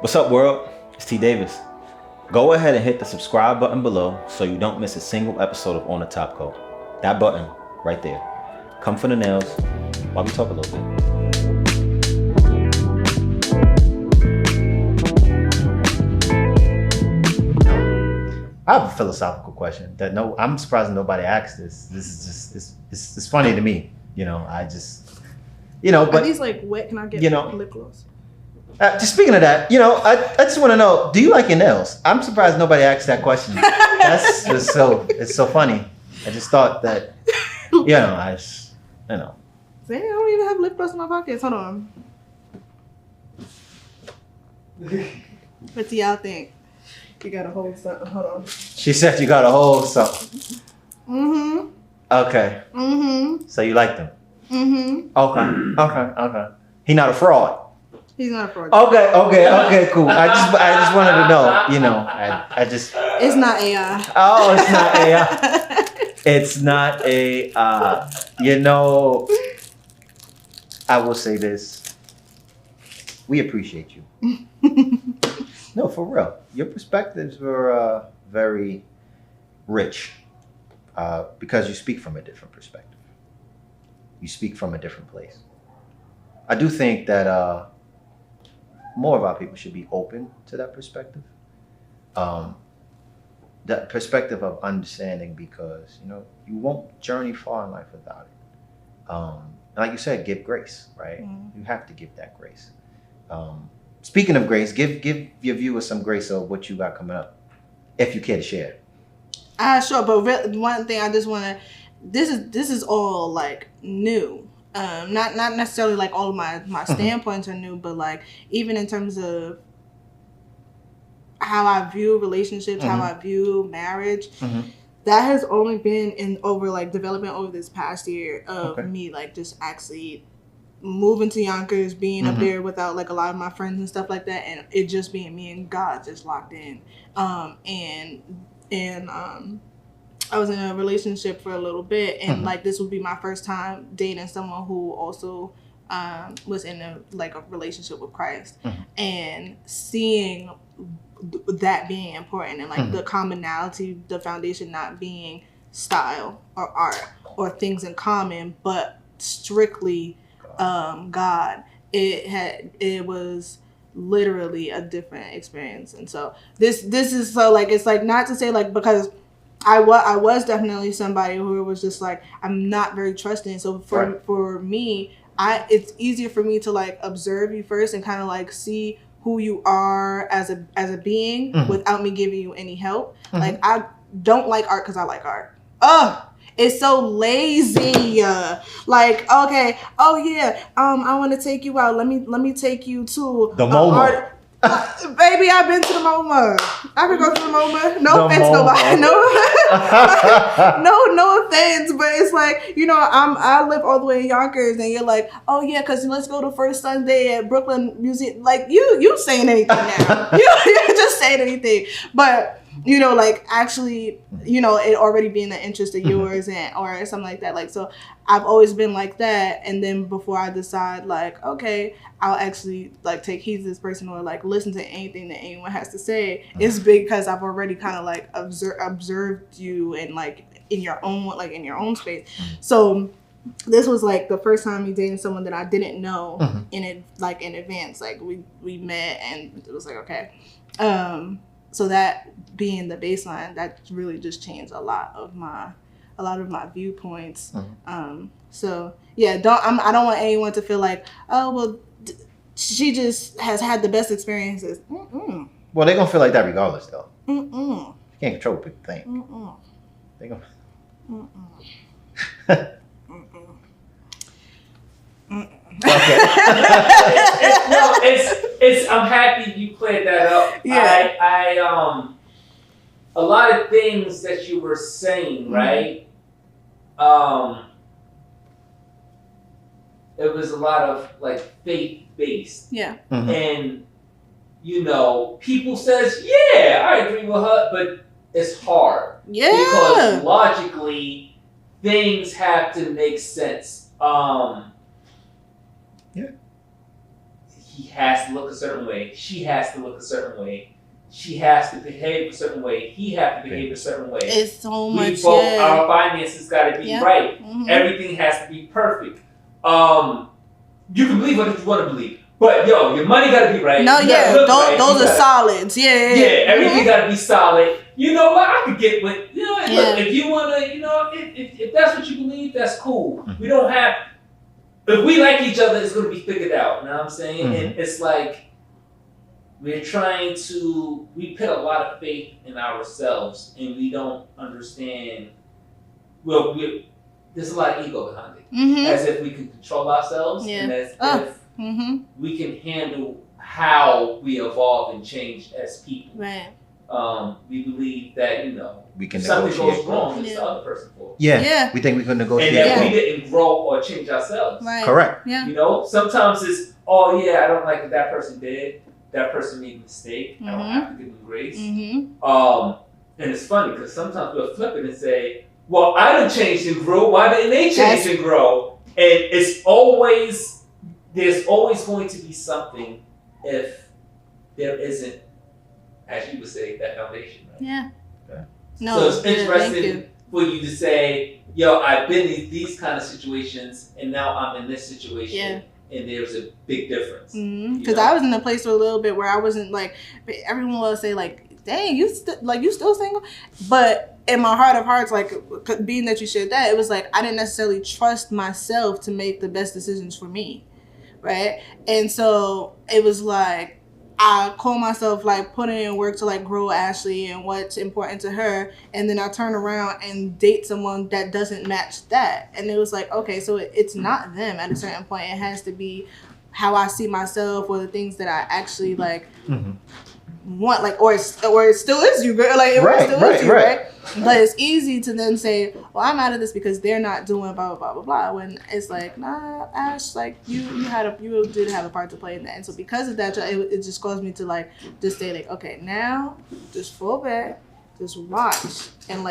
What's up, world? It's T Davis. Go ahead and hit the subscribe button below so you don't miss a single episode of On the Top Coat. That button right there. Come for the nails while we talk a little bit. I have a philosophical question that I'm surprised nobody asked this. This is just it's funny to me, I just but are these like wet? Can I get lip gloss? Just speaking of that, I just want to know, do you like your nails? I'm surprised nobody asked that question. That's just it's so funny. I just thought that, See, I don't even have lip gloss in my pockets. Hold on. What do y'all think? You gotta hold something. Hold on. She said you gotta hold something. Mm-hmm. Okay. Mm-hmm. So you like them? Mm-hmm. Okay. He not a fraud. He's not a fraud. Okay, cool. I just wanted to know, I just. It's not AI. Oh, it's not AI. It's not AI. I will say this. We appreciate you. No, for real. Your perspectives were very rich because you speak from a different perspective. You speak from a different place. I do think that more of our people should be open to that perspective. That perspective of understanding, because, you won't journey far in life without it. And like you said, give grace, right? Mm-hmm. You have to give that grace. Speaking of grace, give your viewers some grace of what you got coming up, if you care to share. Sure, but one thing I just want to, this is all like new. Not necessarily like all of my standpoints are new, but like even in terms of how I view relationships, how I view marriage, that has only been development over this past year of me like just actually moving to Yonkers, being up there without like a lot of my friends and stuff like that, and it just being me and God just locked in. I was in a relationship for a little bit, and like this would be my first time dating someone who also was in a relationship with Christ, and seeing that being important, and like the commonality, the foundation not being style or art or things in common, but strictly God. It was literally a different experience. And so this is so like, it's like not to say like, because I was definitely somebody who was just like, I'm not very trusting. So for me, it's easier for me to like observe you first and kind of like see who you are as a being without me giving you any help. Like I don't like art because I like art. It's so lazy. Like, okay, oh yeah, I want to take you out. Let me take you to the MoMA. Baby, I've been to the MoMA. I've been going to the MoMA. No offense, nobody. No offense, but it's like, I live all the way in Yonkers, and you're like, oh yeah, because let's go to First Sunday at Brooklyn Museum. Like you saying anything now? You're just saying anything, but. Like actually, it already being an interest of yours or something like that. Like, so I've always been like that. And then before I decide like, okay, I'll actually like take heed to this person or like listen to anything that anyone has to say, it's because I've already kind of like observed you and like in your own space. So this was like the first time me dating someone that I didn't know in advance. Like we met and it was like, okay. So that being the baseline, that really just changed a lot of my viewpoints. So yeah, I don't want anyone to feel like, oh well, she just has had the best experiences. Well, they're gonna feel like that regardless, though. You can't control what people think. They're gonna. Okay. I'm happy you cleared that up. Yeah. I a lot of things that you were saying, right? It was a lot of like faith based. Yeah. And people says, yeah, I agree with her, but it's hard. Yeah. Because logically things have to make sense. he has to look a certain way. She has to look a certain way. She has to behave a certain way. He has to behave a certain way. It's so much. We both, our finances got to be right. Everything has to be perfect. You can believe what you want to believe. But yo, your money gotta be right. No, those are solids. Yeah, everything gotta be solid. You know what? I could get with look, if you wanna, if that's what you believe, that's cool. We don't have. If we like each other, it's gonna be figured out. You know what I'm saying? And it's like we put a lot of faith in ourselves, and we don't understand. Well, there's a lot of ego behind it, as if we can control ourselves, and as if we can handle how we evolve and change as people. Right. We believe that, we can something negotiate. goes wrong, it's the other person's fault. Yeah. We think we can negotiate. And that we didn't grow or change ourselves. Right. Correct. Yeah. Sometimes it's, I don't like what that person did. That person made a mistake. I don't have to give them grace. And it's funny because sometimes we'll flip it and say, well, I done changed and grew. Why didn't they change and grow? And there's always going to be something if there isn't, as you would say, that foundation. Right? Yeah. Okay. No, so it's interesting for you to say, yo, I've been in these kind of situations and now I'm in this situation. Yeah. And there's a big difference. Because I was in a place for a little bit where I wasn't like, everyone will say like, dang, you still single? But in my heart of hearts, like being that you shared that, it was like I didn't necessarily trust myself to make the best decisions for me, right? And so it was like I call myself like putting in work to like grow Ashley and what's important to her, and then I turn around and date someone that doesn't match that, and it was like, okay, so it's not them at a certain point. It has to be how I see myself or the things that I actually like want, like, or it still is you, girl. Like, it still is you, right? But it's easy to then say, well, I'm out of this because they're not doing blah, blah, blah, blah, blah. When it's like, nah, Ash, like, you did have a part to play in that. And so because of that, it just caused me to, like, just say, like, okay, now just fall back, just watch, and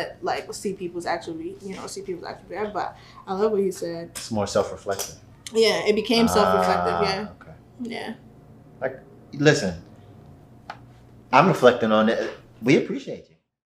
see people's actual behavior. But I love what he said. It's more self-reflective. Yeah, it became self-reflective, yeah. Okay. Yeah. Like, listen, I'm reflecting on it. We appreciate you.